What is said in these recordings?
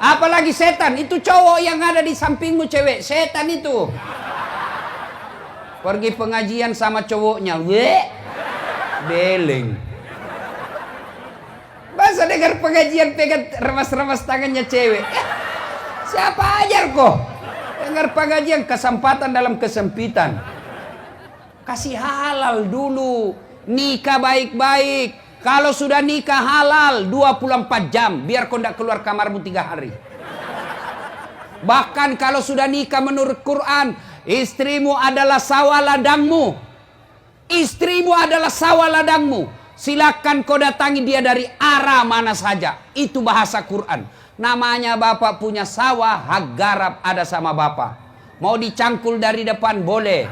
Apalagi setan, itu cowok yang ada di sampingmu cewek, setan itu. Pergi pengajian sama cowoknya, beleng. Masa dengar pengajian pegang remas-remas tangannya cewek? Siapa ajar kok? Dengar pengajian kesempatan dalam kesempitan. Kasih halal dulu, nikah baik-baik. Kalau sudah nikah halal 24 jam, biar kau tidak keluar kamarmu 3 hari. Bahkan kalau sudah nikah menurut Quran, istrimu adalah sawah ladangmu. Istrimu adalah sawah ladangmu. Silakan kau datangi dia dari arah mana saja. Itu bahasa Quran. Namanya bapak punya sawah, hak garap ada sama bapak. Mau dicangkul dari depan boleh.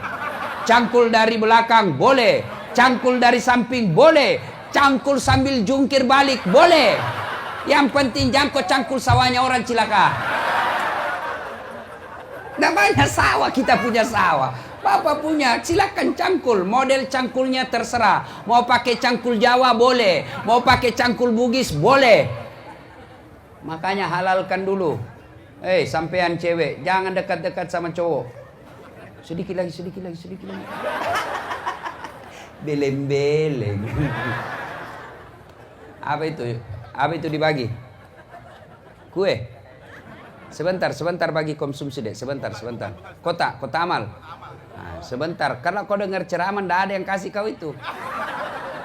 Cangkul dari belakang boleh. Cangkul dari samping boleh. Cangkul sambil jungkir balik boleh. Yang penting jangan kau cangkul sawahnya orang cilaka. Namanya sawah, kita punya sawah. Bapak punya, silakan cangkul. Model cangkulnya terserah. Mau pakai cangkul Jawa boleh. Mau pakai cangkul Bugis boleh. Makanya halalkan dulu. Sampean cewek, jangan dekat-dekat sama cowok. Sedikit lagi. Beleng-beleng. Apa itu dibagi? Kue. Sebentar bagi konsumsi deh. Sebentar. Kota amal. Nah, sebentar. Karena kau dengar ceramah, tidak ada yang kasih kau itu.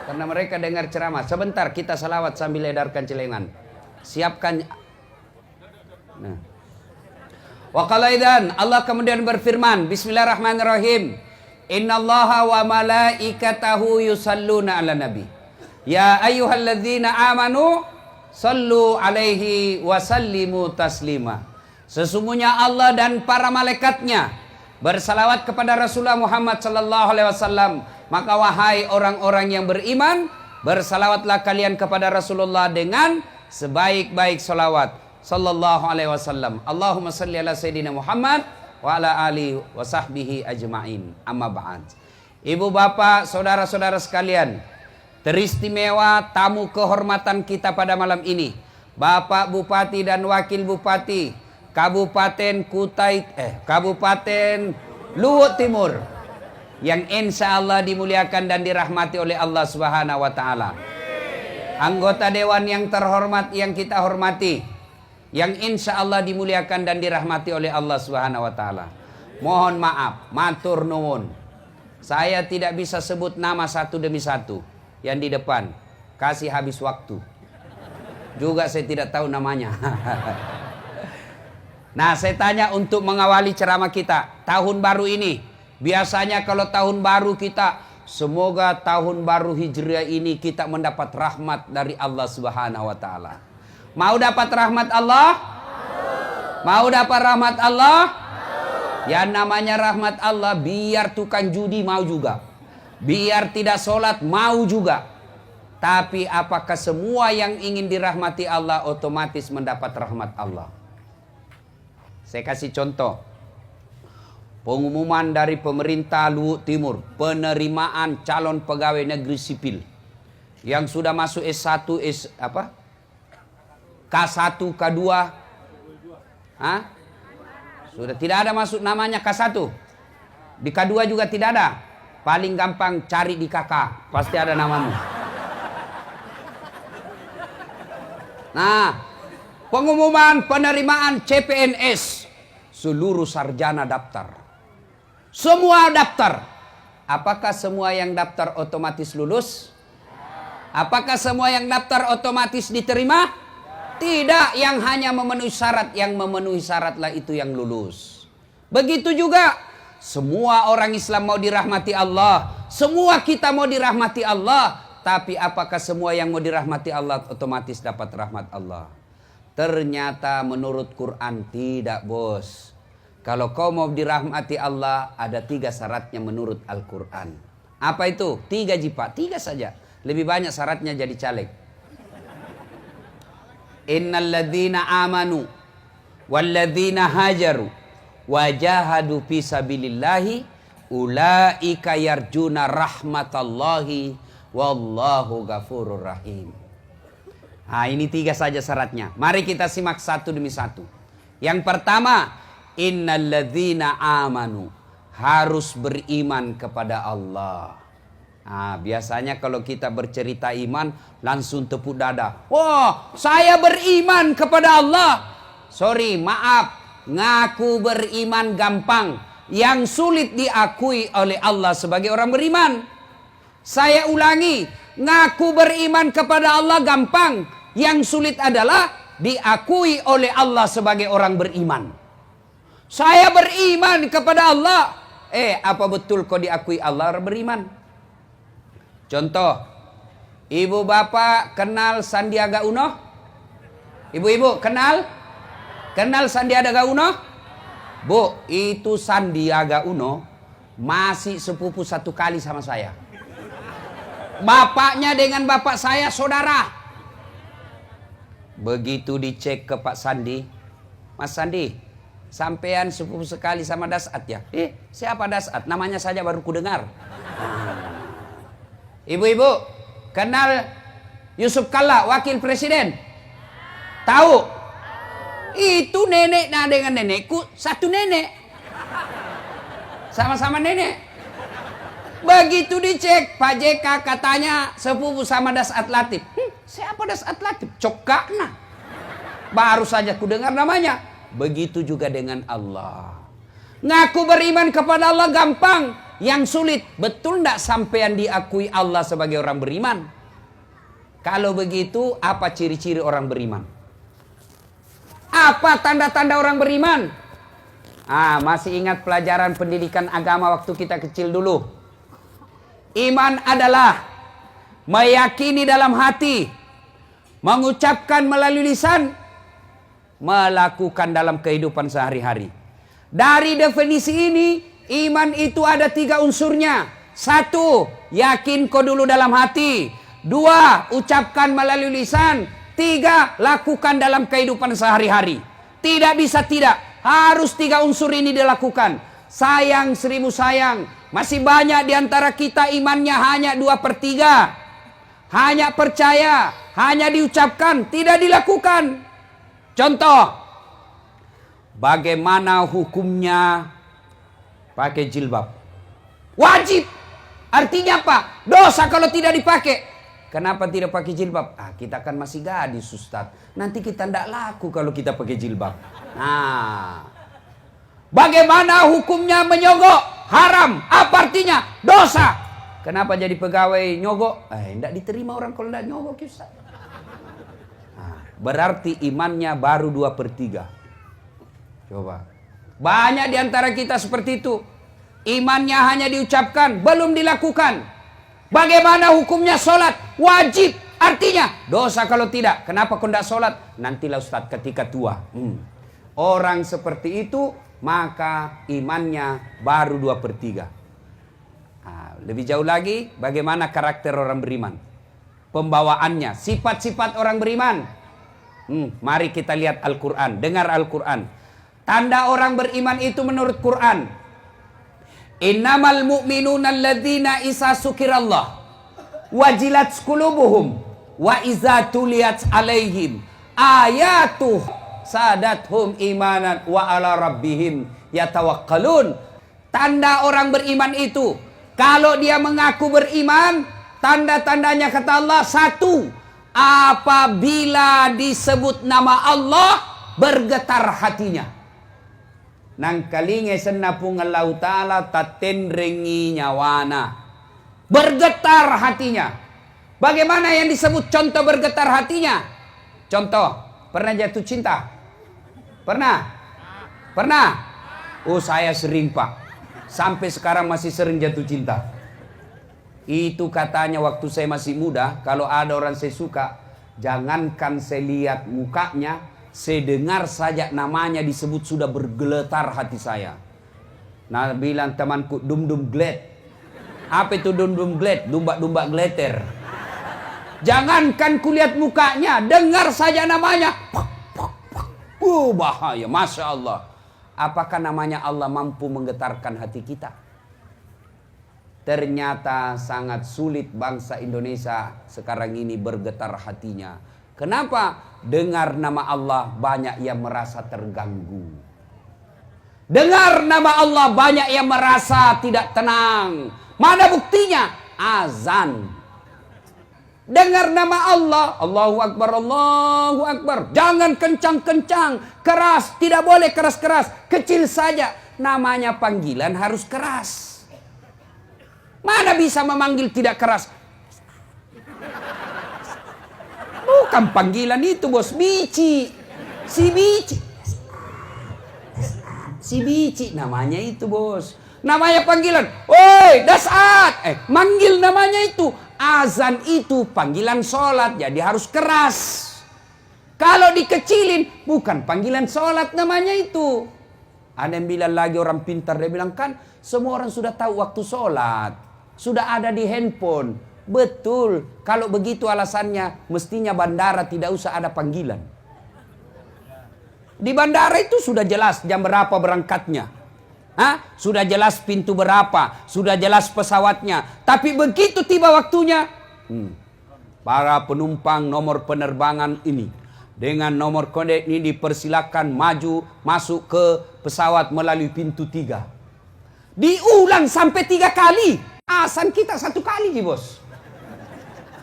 Karena mereka dengar ceramah. Sebentar, kita salawat sambil edarkan celengan. Siapkan. Nah. Wa qala idzan, Allah kemudian berfirman, Bismillahirrahmanirrahim. Innallaha wa malaikatahu yusalluna 'alan nabi. Ya ayyuhalladzina amanu sallu alaihi wa sallimu taslima. Sesungguhnya Allah dan para malaikatnya bersalawat kepada Rasulullah Muhammad sallallahu alaihi wasallam. Maka wahai orang-orang yang beriman, bersalawatlah kalian kepada Rasulullah dengan sebaik-baik salawat sallallahu alaihi wasallam. Allahumma salli ala sayyidina Muhammad wa ala alihi wa sahbihi ajma'in. Amma ba'd. Ibu bapak, saudara-saudara sekalian, teristimewa tamu kehormatan kita pada malam ini, Bapak Bupati dan Wakil Bupati Kabupaten Luhut Timur, yang insya Allah dimuliakan dan dirahmati oleh Allah Subhanahu wa Ta'ala. Anggota Dewan yang terhormat yang kita hormati, yang insya Allah dimuliakan dan dirahmati oleh Allah Subhanahu wa Ta'ala. Mohon maaf, matur nuwun, saya tidak bisa sebut nama satu demi satu. Yang di depan, kasih habis waktu. Juga saya tidak tahu namanya. Nah, saya tanya untuk mengawali ceramah kita tahun baru ini. Biasanya kalau tahun baru kita, semoga tahun baru Hijriah ini kita mendapat rahmat dari Allah Subhanahu wa Ta'ala. Mau dapat rahmat Allah? Mau dapat rahmat Allah? Yang namanya rahmat Allah, biar tukang judi mau juga. Biar tidak sholat mau juga. Tapi apakah semua yang ingin dirahmati Allah otomatis mendapat rahmat Allah? Saya kasih contoh. Pengumuman dari pemerintah Luhut Timur, penerimaan calon pegawai negeri sipil yang sudah masuk S1, K1, K2. Sudah tidak ada masuk namanya K1. Di K2 juga tidak ada. Paling gampang cari di kakak, pasti ada namamu. Nah, pengumuman penerimaan CPNS, seluruh sarjana daftar. Semua daftar. Apakah semua yang daftar otomatis lulus? Apakah semua yang daftar otomatis diterima? Tidak, yang hanya memenuhi syarat. Yang memenuhi syaratlah itu yang lulus. Begitu juga semua orang Islam mau dirahmati Allah. Semua kita mau dirahmati Allah. Tapi apakah semua yang mau dirahmati Allah otomatis dapat rahmat Allah? Ternyata menurut Quran tidak, bos. Kalau kau mau dirahmati Allah, ada 3 syaratnya menurut Al-Quran. Apa itu? 3 jipa, 3 saja. Lebih banyak syaratnya jadi caleg. Innalladzina amanu walladzina hajaru wajahadu fisabilillahi ulaika yarjuna rahmatallahi wallahu ghafurur rahim. Nah, ini 3 saja syaratnya. Mari kita simak satu demi satu. Yang pertama, innalladzina amanu, harus beriman kepada Allah. Nah, biasanya kalau kita bercerita iman langsung tepuk dada. Wah, saya beriman kepada Allah. Sorry, maaf, ngaku beriman gampang. Yang sulit diakui oleh Allah sebagai orang beriman. Saya ulangi, ngaku beriman kepada Allah gampang. Yang sulit adalah diakui oleh Allah sebagai orang beriman. Saya beriman kepada Allah. Apa betul kau diakui Allah orang beriman? Contoh, ibu bapak kenal Sandiaga Uno? Ibu-ibu kenal? Kenal Sandiaga Uno? Bu, itu Sandiaga Uno masih sepupu 1 kali sama saya. Bapaknya dengan bapak saya saudara. Begitu dicek ke Pak Sandi, Mas Sandi, sampean sepupu sekali sama Dasat ya? Siapa Dasat? Namanya saja baru ku dengar. Ibu-ibu, kenal Yusuf Kalla, wakil presiden? Tahu? Itu nenek dengan nenekku, satu nenek. Sama-sama nenek. Begitu dicek, Pak JK katanya sepupu sama Dasat Latif. Siapa Dasat Latif? Cokakna. Baru saja ku dengar namanya. Begitu juga dengan Allah. Ngaku beriman kepada Allah gampang. Yang sulit, betul tidak sampean diakui Allah sebagai orang beriman? Kalau begitu, apa ciri-ciri orang beriman? Apa tanda-tanda orang beriman? Masih ingat pelajaran pendidikan agama waktu kita kecil dulu? Iman adalah meyakini dalam hati, mengucapkan melalui lisan, melakukan dalam kehidupan sehari-hari. Dari definisi ini, iman itu ada 3 unsurnya. 1, yakin kau dulu dalam hati. 2, ucapkan melalui lisan. 3, lakukan dalam kehidupan sehari-hari. Tidak bisa tidak, harus 3 unsur ini dilakukan. Sayang 1000 sayang, masih banyak di antara kita imannya hanya 2/3. Hanya percaya, hanya diucapkan, tidak dilakukan. Contoh, bagaimana hukumnya pakai jilbab? Wajib. Artinya apa? Dosa kalau tidak dipakai. Kenapa tidak pakai jilbab? Kita kan masih gadis, Ustaz. Nanti kita tidak laku kalau kita pakai jilbab. Bagaimana hukumnya menyogok? Haram. Apa artinya? Dosa. Kenapa jadi pegawai nyogok? Tidak diterima orang kalau tidak nyogok, Ustaz. Berarti imannya baru 2/3. Coba. Banyak di antara kita seperti itu. Imannya hanya diucapkan, belum dilakukan. Bagaimana hukumnya sholat? Wajib. Artinya dosa kalau tidak. Kenapa kau tidak sholat? Nantilah Ustaz ketika tua. Orang seperti itu, maka imannya baru 2/3. Lebih jauh lagi, bagaimana karakter orang beriman? Pembawaannya, sifat-sifat orang beriman. Mari kita lihat Al-Quran, dengar Al-Quran. Tanda orang beriman itu menurut Quran. Innamal mu'minuna alladzina isa sukirallah wajilat qulubuhum wa iza tuliyat alaihim ayatuh sadathum imanan wa ala rabbihim yatawakkalun. Tanda orang beriman itu, kalau dia mengaku beriman, tanda-tandanya kata Allah, 1, apabila disebut nama Allah bergetar hatinya. Nang kalinge senapung Allah Ta'ala tatenrengi nyawana. Bergetar hatinya. Bagaimana yang disebut contoh bergetar hatinya? Contoh, pernah jatuh cinta? Pernah? Pernah? Oh, saya sering, Pak. Sampai sekarang masih sering jatuh cinta. Itu katanya waktu saya masih muda, kalau ada orang saya suka, jangankan saya lihat mukanya, saya dengar saja namanya disebut sudah bergeletar hati saya. Nah, bilang temanku, dum-dum gled. Apa itu dum-dum gled? Dumba-dumba gleter. Jangankan kulihat mukanya, dengar saja namanya. Bahaya, Masya Allah. Apakah namanya Allah mampu menggetarkan hati kita? Ternyata sangat sulit bangsa Indonesia sekarang ini bergetar hatinya. Kenapa? Dengar nama Allah banyak yang merasa terganggu. Dengar nama Allah banyak yang merasa tidak tenang. Mana buktinya? Azan. Dengar nama Allah, Allahu Akbar, Allahu Akbar. Jangan kencang-kencang, keras, tidak boleh keras-keras, kecil saja. Namanya panggilan harus keras. Mana bisa memanggil tidak keras? Bukan panggilan itu, bos. Bici. Si bici. Si bici namanya itu, bos. Namanya panggilan. Woi, dasat. Manggil namanya itu. Azan itu panggilan sholat, jadi harus keras. Kalau dikecilin, bukan panggilan sholat namanya itu. Ada yang bilang lagi orang pintar, dia bilang kan semua orang sudah tahu waktu sholat. Sudah ada di handphone. Betul, kalau begitu alasannya mestinya bandara tidak usah ada panggilan. Di bandara itu sudah jelas jam berapa berangkatnya. Sudah jelas pintu berapa, sudah jelas pesawatnya. Tapi begitu tiba waktunya, para penumpang nomor penerbangan ini dengan nomor kode ini dipersilakan maju masuk ke pesawat melalui pintu 3. Diulang sampai 3 kali. Azan kita 1 kali, bos.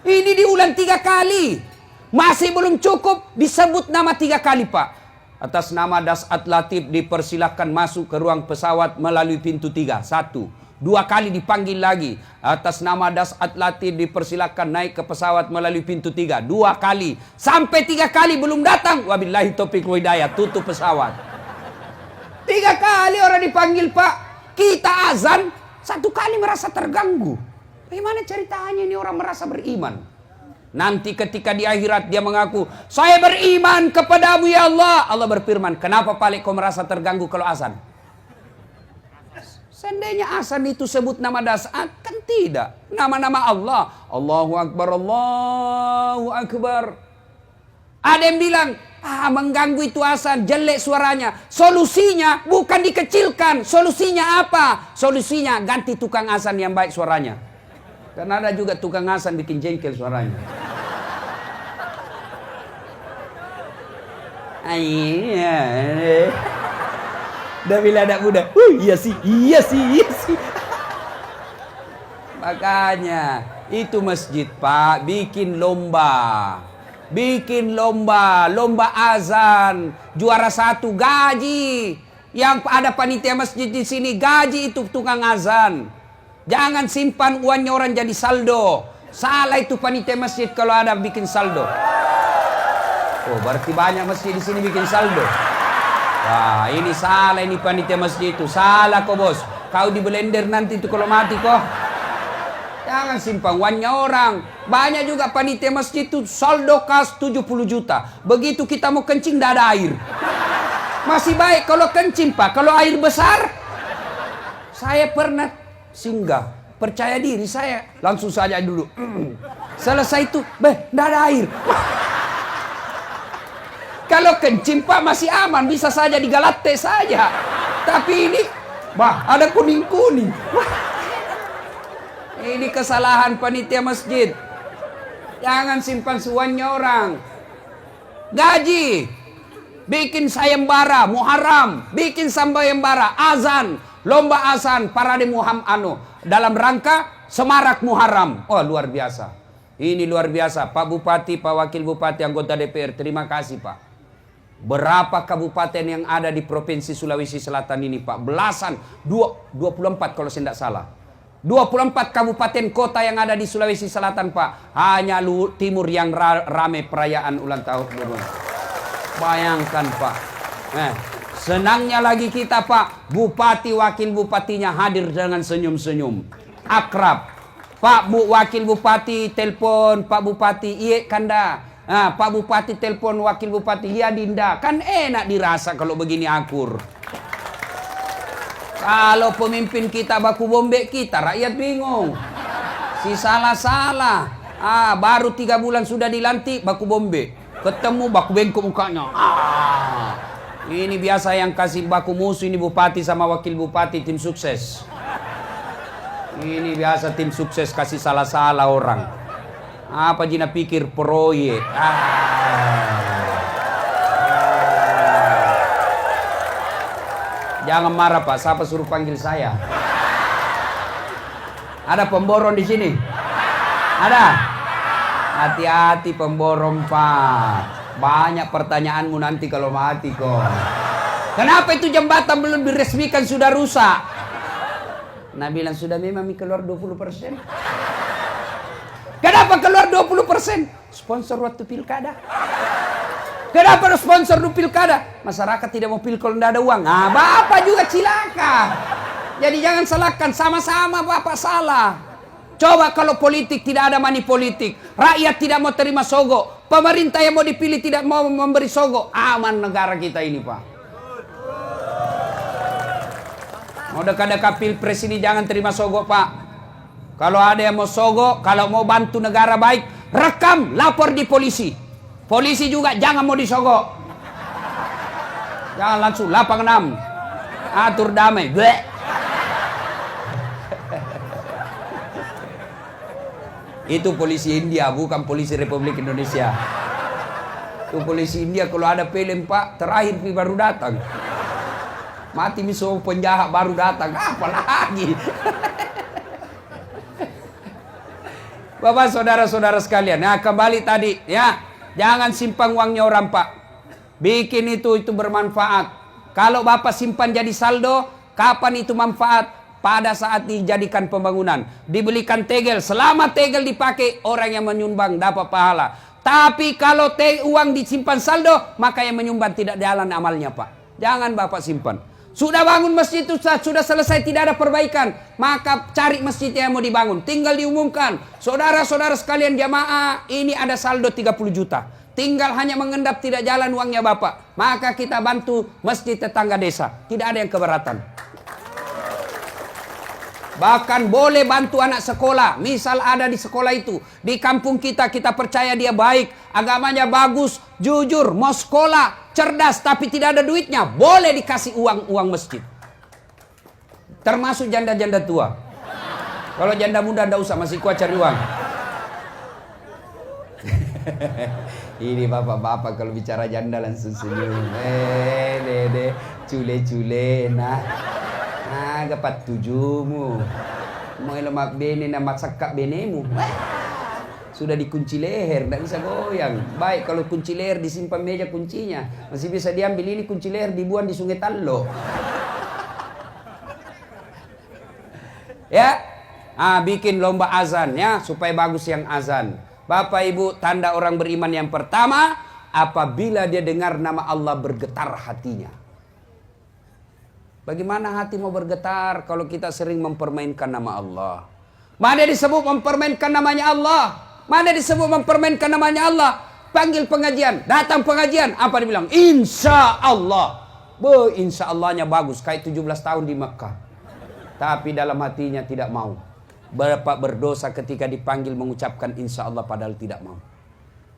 Ini diulang 3 kali. Masih belum cukup, disebut nama 3 kali, Pak. Atas nama Dasat Latif dipersilahkan masuk ke ruang pesawat melalui pintu 3. 1. 2 kali dipanggil lagi. Atas nama Dasat Latif dipersilahkan naik ke pesawat melalui pintu 3. 2 kali. Sampai 3 kali belum datang. Wabillahi taufiq wa hidayah. Tutup pesawat. 3 kali orang dipanggil, Pak. Kita azan 1 kali merasa terganggu. Bagaimana ceritanya ini orang merasa beriman? Nanti ketika di akhirat dia mengaku, saya beriman kepadamu ya Allah. Allah berfirman, kenapa Palik kau merasa terganggu kalau azan? Seandainya azan itu sebut nama Dasat, kan tidak. Nama-nama Allah. Allahu Akbar, Allahu Akbar. Ada yang bilang, mengganggu itu azan, jelek suaranya. Solusinya bukan dikecilkan. Solusinya apa? Solusinya ganti tukang azan yang baik suaranya. Karena ada juga tukang azan bikin jengkel suaranya. Iya. Udah bila anak muda. Iya sih. Makanya itu masjid, Pak, bikin lomba. Lomba azan. Juara 1 gaji. Yang ada panitia masjid di sini gaji itu tukang azan. Jangan simpan uangnya orang jadi saldo. Salah itu panitia masjid kalau ada bikin saldo. Oh, berarti banyak masjid di sini bikin saldo. Wah, ini salah ini panitia masjid itu. Salah kok, bos. Kau di blender nanti itu kalau mati kok. Jangan simpan uangnya orang. Banyak juga panitia masjid itu saldo kas 70 juta. Begitu kita mau kencing tidak ada air. Masih baik kalau kencing, Pak. Kalau air besar, saya pernah singgah, percaya diri saya, langsung saja dulu. Selesai itu, tidak ada air. Kalau kencing, Pak, masih aman, bisa saja digalate saja. Tapi ini, ada kuning-kuning. Ini kesalahan panitia masjid. Jangan simpan suannya orang. Gaji, bikin sayembara, Muharram, bikin sayembara, azan. Lomba azan parade Muhammad dalam rangka semarak Muharram. Oh, luar biasa. Ini luar biasa. Pak Bupati, Pak Wakil Bupati, anggota DPR, terima kasih, Pak. Berapa kabupaten yang ada di Provinsi Sulawesi Selatan ini, Pak? Belasan, 24 kalau saya tidak salah. 24 kabupaten kota yang ada di Sulawesi Selatan, Pak. Hanya timur yang rame perayaan ulang tahun. Bayangkan, Pak. Senangnya lagi kita, Pak, Bupati Wakil Bupatinya hadir dengan senyum-senyum, akrab. Pak Wakil Bupati telepon Pak Bupati, iya kanda. Pak Bupati telepon Wakil Bupati, iya dinda. Kan enak dirasa kalau begini akur. Kalau pemimpin kita baku bombek kita, rakyat bingung. Si salah-salah. Baru 3 bulan sudah dilantik baku bombek. Ketemu baku bengkok mukanya. Ini biasa yang kasih baku musuh ini bupati sama wakil bupati tim sukses. Ini biasa tim sukses kasih salah-salah orang. Apa Jina pikir proyek? Jangan marah Pak, siapa suruh panggil saya? Ada pemborong di sini? Ada? Hati-hati pemborong Pak. Banyak pertanyaanmu nanti kalau mati kok. Kenapa itu jembatan belum diresmikan sudah rusak? Nah bilang sudah memang keluar 20%. Kenapa keluar 20%? Sponsor waktu pilkada. Kenapa sponsor di pilkada? Masyarakat tidak mau pil kalau tidak ada uang. Nah, Bapak juga cilaka. Jadi jangan salahkan, sama-sama Bapak salah. Coba kalau politik tidak ada money politik, rakyat tidak mau terima sogok, pemerintah yang mau dipilih tidak mau memberi sogok, aman negara kita ini Pak. Mau dekat-dekat pilpres ini jangan terima sogok Pak. Kalau ada yang mau sogok, kalau mau bantu negara baik, rekam, lapor di polisi. Polisi juga jangan mau disogok. Jangan langsung 86. Atur damai. Bleh. Itu polisi India, bukan polisi Republik Indonesia. Itu polisi India kalau ada film Pak, terakhir baru datang. Mati miso penjahat baru datang. Apalagi. Bapak saudara-saudara sekalian, nah kembali tadi ya. Jangan simpan uangnya orang Pak. Bikin itu bermanfaat. Kalau Bapak simpan jadi saldo, kapan itu manfaat? Pada saat dijadikan pembangunan. Dibelikan tegel. Selama tegel dipakai, orang yang menyumbang dapat pahala. Tapi kalau uang disimpan saldo, maka yang menyumbang tidak jalan amalnya Pak. Jangan Bapak simpan. Sudah bangun masjid itu, sudah selesai tidak ada perbaikan, maka cari masjid yang mau dibangun. Tinggal diumumkan, saudara-saudara sekalian jamaah, ini ada saldo 30 juta. Tinggal hanya mengendap tidak jalan uangnya Bapak. Maka kita bantu masjid tetangga desa. Tidak ada yang keberatan. Bahkan boleh bantu anak sekolah. Misal ada di sekolah itu, di kampung kita percaya dia baik, agamanya bagus, jujur, mau sekolah, cerdas tapi tidak ada duitnya, boleh dikasih uang masjid. Termasuk janda-janda tua. Kalau janda muda tidak usah, masih kuat cari uang. Ini bapak-bapak kalau bicara janda langsung senyum. Dede, cule-cule, nah gapat tujumu. Mau lemak bene nama sakak benemu. Sudah dikunci leher, tidak bisa goyang. Baik kalau kunci leher disimpan meja kuncinya, masih bisa diambil. Ini kunci leher dibuang di Sungai Tallo. Ya, bikin lomba azan ya supaya bagus yang azan. Bapak Ibu, tanda orang beriman yang pertama, apabila dia dengar nama Allah bergetar hatinya. Bagaimana hati mau bergetar kalau kita sering mempermainkan nama Allah? Mana disebut mempermainkan namanya Allah? Mana disebut mempermainkan namanya Allah? Panggil pengajian, datang pengajian, apa dibilang? Insya Allah. Insya Allahnya bagus, kayak 17 tahun di Mekah. Tapi dalam hatinya tidak mau. Bapak berdosa ketika dipanggil mengucapkan insya Allah padahal tidak mau.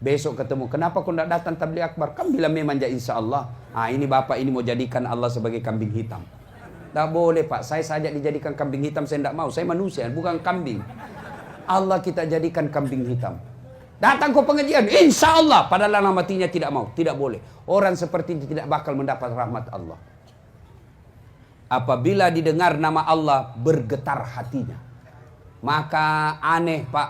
Besok ketemu, kenapa kau tidak datang tabligh akbar? Kan bilang memang insya Allah. Ini Bapak ini mau jadikan Allah sebagai kambing hitam. Tak boleh Pak, saya saja dijadikan kambing hitam, saya tidak mau. Saya manusia, bukan kambing. Allah kita jadikan kambing hitam. Datang ke pengajian, insya Allah. Padahal dalam hatinya tidak mau, tidak boleh. Orang seperti ini tidak bakal mendapat rahmat Allah. Apabila didengar nama Allah, bergetar hatinya. Maka aneh Pak,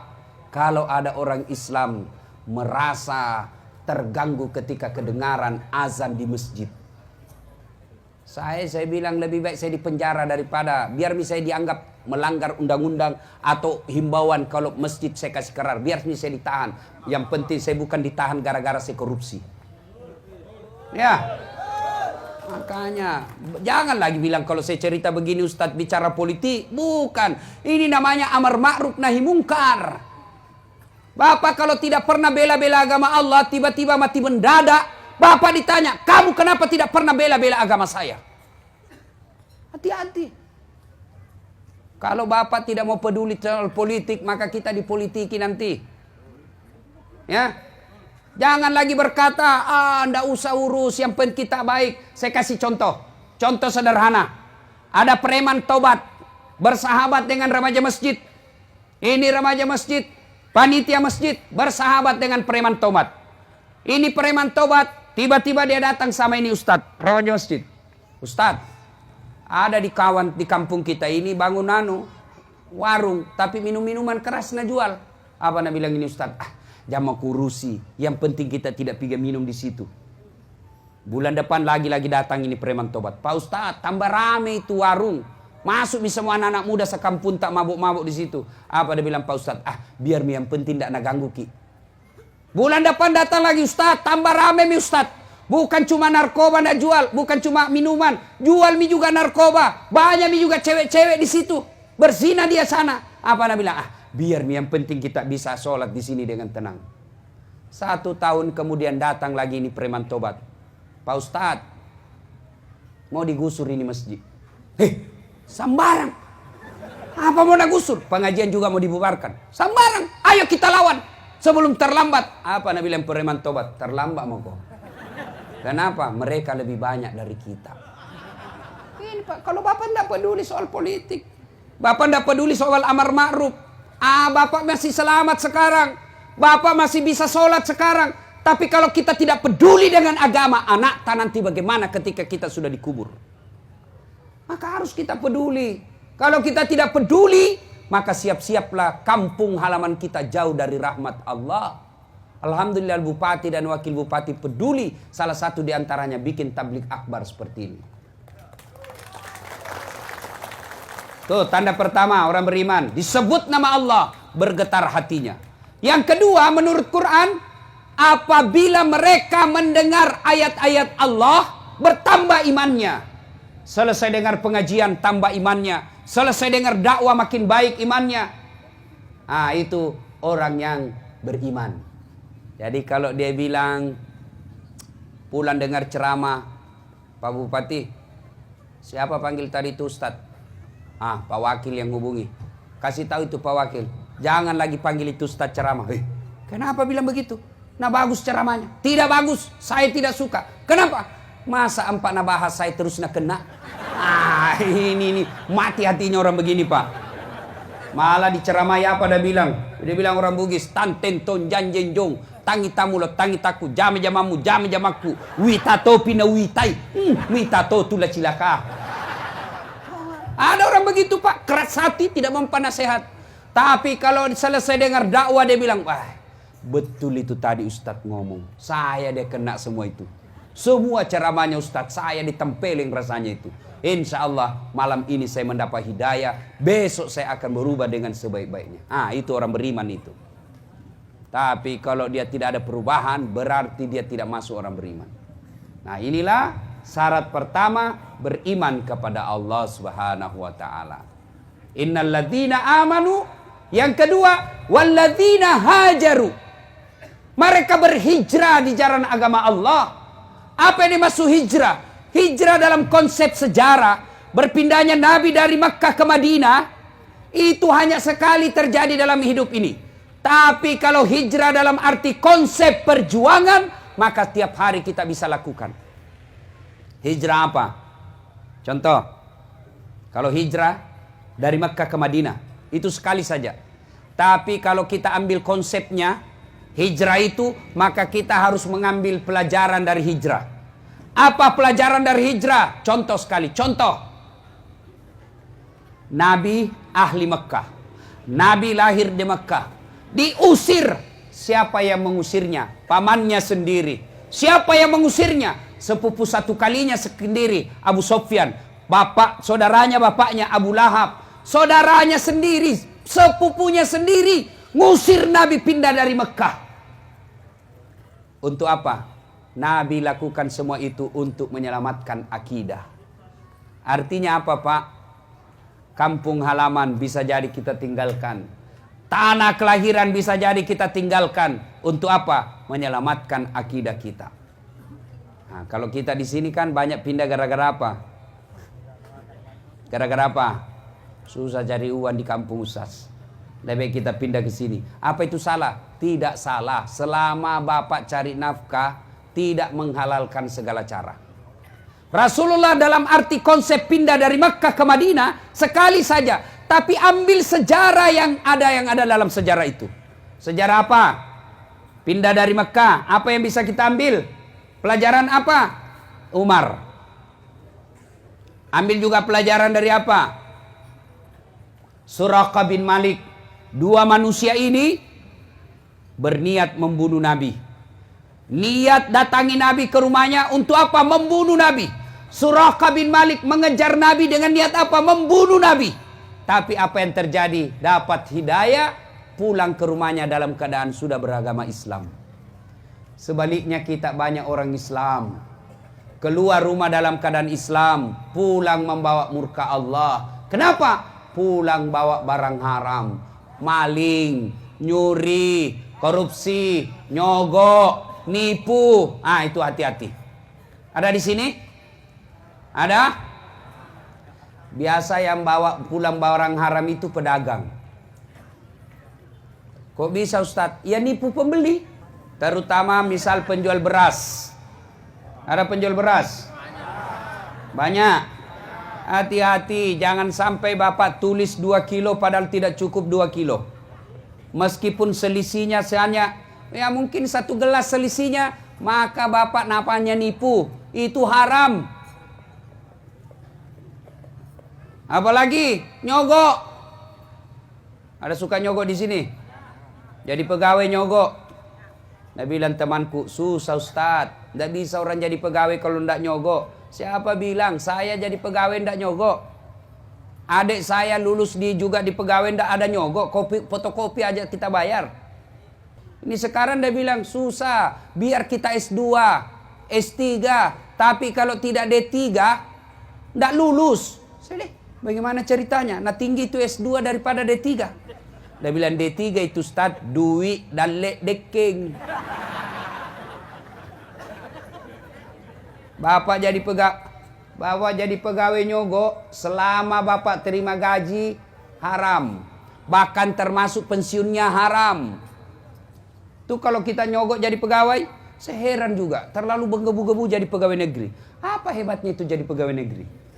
kalau ada orang Islam merasa terganggu ketika kedengaran azan di masjid. Saya bilang lebih baik saya dipenjara daripada biar saya dianggap melanggar undang-undang atau himbauan. Kalau masjid saya kasih kerar, biar saya ditahan. Yang penting saya bukan ditahan gara-gara saya korupsi. Ya, makanya jangan lagi bilang kalau saya cerita begini Ustadz bicara politik. Bukan, ini namanya amar ma'ruf nahi mungkar. Bapak kalau tidak pernah bela-bela agama Allah, tiba-tiba mati mendadak, Bapak ditanya, kamu kenapa tidak pernah bela-bela agama saya? Hati-hati. Kalau Bapak tidak mau peduli soal politik, maka kita dipolitiki nanti. Ya, jangan lagi berkata, ndak usah urus, yang penting kita baik. Saya kasih contoh sederhana. Ada preman tobat, bersahabat dengan remaja masjid. Ini remaja masjid, panitia masjid, bersahabat dengan preman tobat. Ini preman tobat. Tiba-tiba dia datang sama ini Ustadz. Raja masjid. Ustadz, ada di kampung kita ini bangun warung. Tapi minum-minuman keras na jual. Apa nak bilang ini Ustadz? Jangan kurusi. Yang penting kita tidak pergi minum di situ. Bulan depan lagi-lagi datang ini preman tobat. Pak Ustadz, tambah rame itu warung. Masuk nih semua anak-anak muda sekampung tak mabuk-mabuk di situ. Apa dia bilang Pak Ustadz? Biar yang penting tidak nak ganggu ki. Bulan depan datang lagi Ustadz, tambah rame mi Ustadz. Bukan cuma narkoba nak jual, bukan cuma minuman, jual mi juga narkoba. Banyak mi juga cewek-cewek di situ. Berzina dia sana. Apa dia bilang? Biar mi yang penting kita bisa sholat di sini dengan tenang. 1 tahun kemudian datang lagi ini preman tobat. Pak Ustadz, mau digusur ini masjid. Sambarang. Apa mau digusur? Pengajian juga mau dibubarkan. Sambarang. Ayo kita lawan. Sebelum terlambat. Apa nak bilang preman tobat? Terlambat mau kok. Kenapa? Mereka lebih banyak dari kita. Ini Pak, kalau Bapak tidak peduli soal politik. Bapak tidak peduli soal amar ma'ruf. Bapak masih selamat sekarang. Bapak masih bisa sholat sekarang. Tapi kalau kita tidak peduli dengan agama, anak nanti bagaimana ketika kita sudah dikubur? Maka harus kita peduli. Kalau kita tidak peduli, maka siap-siaplah kampung halaman kita jauh dari rahmat Allah. Alhamdulillah bupati dan wakil bupati peduli. Salah satu diantaranya bikin tablik akbar seperti ini. Tuh tanda pertama orang beriman. Disebut nama Allah, bergetar hatinya. Yang kedua menurut Quran, apabila mereka mendengar ayat-ayat Allah, bertambah imannya. Selesai dengar pengajian, tambah imannya. Selesai dengar dakwah, makin baik imannya. Itu orang yang beriman. Jadi kalau dia bilang, pulang dengar ceramah, Pak Bupati, siapa panggil tadi itu Ustadz? Pak Wakil yang hubungi. Kasih tahu itu Pak Wakil. Jangan lagi panggil itu Ustadz ceramah. Kenapa bilang begitu? Nah bagus ceramahnya. Tidak bagus, saya tidak suka. Kenapa? Masa empat na bahas saya terus nak kena? Ini mati hatinya orang begini Pak. Malah diceramai apa dia bilang? Dia bilang orang Bugis, tanten ton janjen jong, tangi tamu lo tangi taku, jame jamamu, jame jamaku, wita topi na witai, wita to tula cilaka. Ada orang begitu Pak, keras hati tidak mempan nasihat. Tapi kalau selesai dengar dakwah dia bilang, betul itu tadi Ustadz ngomong. Saya dia kena semua itu. Semua ceramahnya Ustadz, saya ditempelin rasanya itu. Insya Allah malam ini saya mendapat hidayah. Besok saya akan berubah dengan sebaik-baiknya. Itu orang beriman itu. Tapi kalau dia tidak ada perubahan, berarti dia tidak masuk orang beriman. Nah inilah syarat pertama beriman kepada Allah Subhanahu wa ta'ala. Innal ladzina amanu. Yang kedua, walladzina hajaru. Mereka berhijrah di jalan agama Allah. Apa yang dimaksud hijrah? Hijrah dalam konsep sejarah, berpindahnya Nabi dari Makkah ke Madinah, itu hanya sekali terjadi dalam hidup ini. Tapi kalau hijrah dalam arti konsep perjuangan, maka tiap hari kita bisa lakukan. Hijrah apa? Contoh, kalau hijrah dari Makkah ke Madinah, itu sekali saja. Tapi kalau kita ambil konsepnya, hijrah itu, maka kita harus mengambil pelajaran dari hijrah. Apa pelajaran dari hijrah? Contoh sekali, contoh. Nabi ahli Mekah. Nabi lahir di Mekah. Diusir. Siapa yang mengusirnya? Pamannya sendiri. Siapa yang mengusirnya? Sepupu satu kalinya sendiri, Abu Sofyan. Saudaranya bapaknya Abu Lahab. Saudaranya sendiri, sepupunya sendiri, ngusir Nabi pindah dari Mekah. Untuk apa? Nabi lakukan semua itu untuk menyelamatkan akidah. Artinya apa Pak? Kampung halaman bisa jadi kita tinggalkan. Tanah kelahiran bisa jadi kita tinggalkan. Untuk apa? Menyelamatkan akidah kita. Nah, kalau kita di sini kan banyak pindah gara-gara apa? Gara-gara apa? Susah cari uang di kampung Ustaz. Lebih kita pindah ke sini. Apa itu salah? Tidak salah. Selama Bapak cari nafkah, tidak menghalalkan segala cara. Rasulullah dalam arti konsep pindah dari Makkah ke Madinah sekali saja. Tapi ambil sejarah yang ada dalam sejarah itu. Sejarah apa? Pindah dari Mekah. Apa yang bisa kita ambil? Pelajaran apa? Umar. Ambil juga pelajaran dari apa? Suraqah bin Malik. Dua manusia ini berniat membunuh Nabi. Niat datangi Nabi ke rumahnya untuk apa? Membunuh Nabi. Suraqah bin Malik mengejar Nabi dengan niat apa? Membunuh Nabi. Tapi apa yang terjadi? Dapat hidayah, pulang ke rumahnya dalam keadaan sudah beragama Islam. Sebaliknya kita banyak orang Islam keluar rumah dalam keadaan Islam, pulang membawa murka Allah. Kenapa? Pulang bawa barang haram, maling, nyuri, korupsi, nyogok, nipu. Itu hati-hati. Ada di sini? Ada? Biasa yang bawa pulang barang haram itu pedagang. Kok bisa Ustadz? Ya nipu pembeli. Terutama misal penjual beras. Ada penjual beras? Banyak. Hati-hati, jangan sampai Bapak tulis 2 kilo padahal tidak cukup 2 kilo. Meskipun selisihnya hanya, ya mungkin 1 gelas selisihnya, maka Bapak napanya nipu. Itu haram. Apalagi nyogok. Ada suka nyogok di sini? Jadi pegawai nyogok. Dia bilang temanku, susah Ustadz. Tidak bisa orang jadi pegawai kalau tidak nyogok. Siapa bilang saya jadi pegawai tidak nyogok? Adik saya lulus juga di pegawai tidak ada nyogok. Fotokopi aja kita bayar. Ini sekarang dia bilang susah. Biar kita S2, S3. Tapi kalau tidak D3, tidak lulus. Sedih. Bagaimana ceritanya? Nah tinggi itu S2 daripada D3. Dia bilang D3 itu Ustadz duit dan lek deking. Bapak jadi pegawai nyogok selama Bapak terima gaji haram. Bahkan termasuk pensiunnya haram. Tuh kalau kita nyogok jadi pegawai, saya heran juga. Terlalu menggebu-gebu jadi pegawai negeri. Apa hebatnya itu jadi pegawai negeri?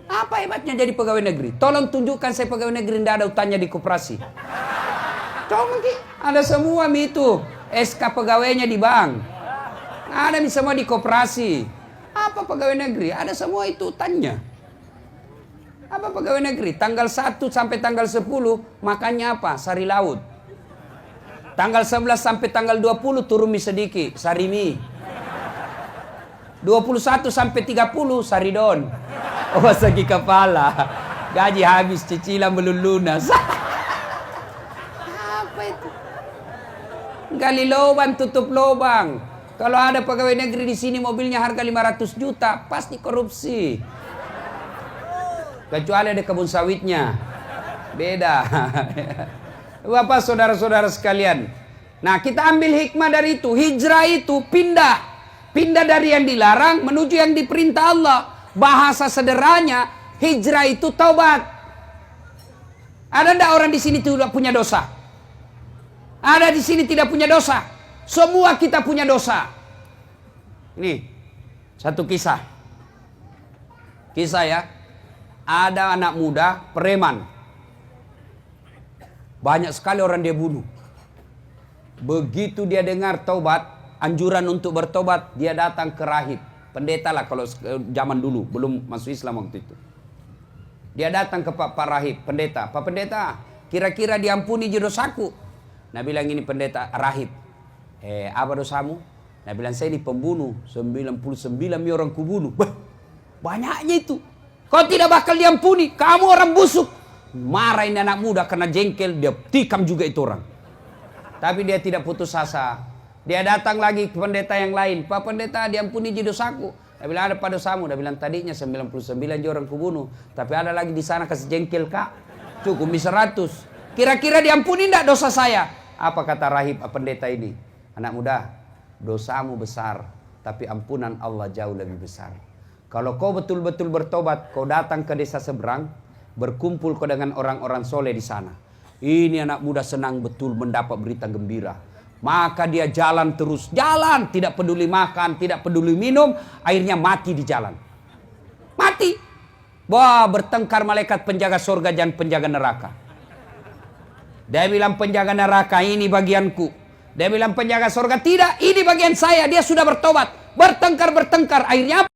Apa hebatnya jadi pegawai negeri? Tolong tunjukkan saya pegawai negeri tidak ada utangnya di koperasi. Coba ada semua itu. SK pegawainya di bank. Ada semua di koperasi. Apa pegawai negeri? Ada semua itu utangnya. Apa pegawai negeri? Tanggal 1 sampai tanggal 10 makannya apa? Sari laut. Tanggal 11 sampai tanggal 20 turun mie sedikit, sari mie. 21 sampai 30 saridon. Oh sakit kepala. Gaji habis, cicilan belum lunas. Apa itu? Gali lubang, tutup lubang. Kalau ada pegawai negeri di sini mobilnya harga 500 juta, pasti korupsi. Kecuali ada kebun sawitnya. Beda. Bapak saudara-saudara sekalian. Nah, kita ambil hikmah dari itu. Hijrah itu pindah. Pindah dari yang dilarang menuju yang diperintah Allah. Bahasa sederhananya, hijrah itu taubat. Ada enggak orang di sini tidak punya dosa? Ada di sini tidak punya dosa? Semua kita punya dosa. Ini satu kisah. Kisah ya. Ada anak muda preman. Banyak sekali orang dia bunuh. Begitu dia dengar taubat, anjuran untuk bertobat, dia datang ke rahib. Pendeta lah kalau zaman dulu, belum masuk Islam waktu itu. Dia datang ke Pak Rahib, pendeta. Pak pendeta, kira-kira diampuni dosaku? Nah bilang ini pendeta, rahib. Apa dosamu? Nah bilang saya ini pembunuh, 99 orang kubunuh. Bah, banyaknya itu. Kau tidak bakal diampuni, kamu orang busuk. Marah ini anak muda karena jengkel, dia tikam juga itu orang. Tapi dia tidak putus asa. Dia datang lagi ke pendeta yang lain. Pak pendeta diampuni dosaku. Dia bilang ada pada dosamu. Dia bilang tadinya 99 orang kubunuh. Tapi ada lagi di sana kasih jengkel kak. Cukup 100. Kira-kira diampuni tidak dosa saya? Apa kata rahib pendeta ini? Anak muda, dosamu besar. Tapi ampunan Allah jauh lebih besar. Kalau kau betul-betul bertobat, kau datang ke desa seberang. Berkumpul kau dengan orang-orang soleh di sana. Ini anak muda senang betul mendapat berita gembira. Maka dia jalan terus, jalan, tidak peduli makan, tidak peduli minum, akhirnya mati di jalan. Mati. Wah, bertengkar malaikat penjaga surga dan penjaga neraka. Dia bilang penjaga neraka ini bagianku. Dia bilang penjaga surga tidak, ini bagian saya. Dia sudah bertobat. Bertengkar, akhirnya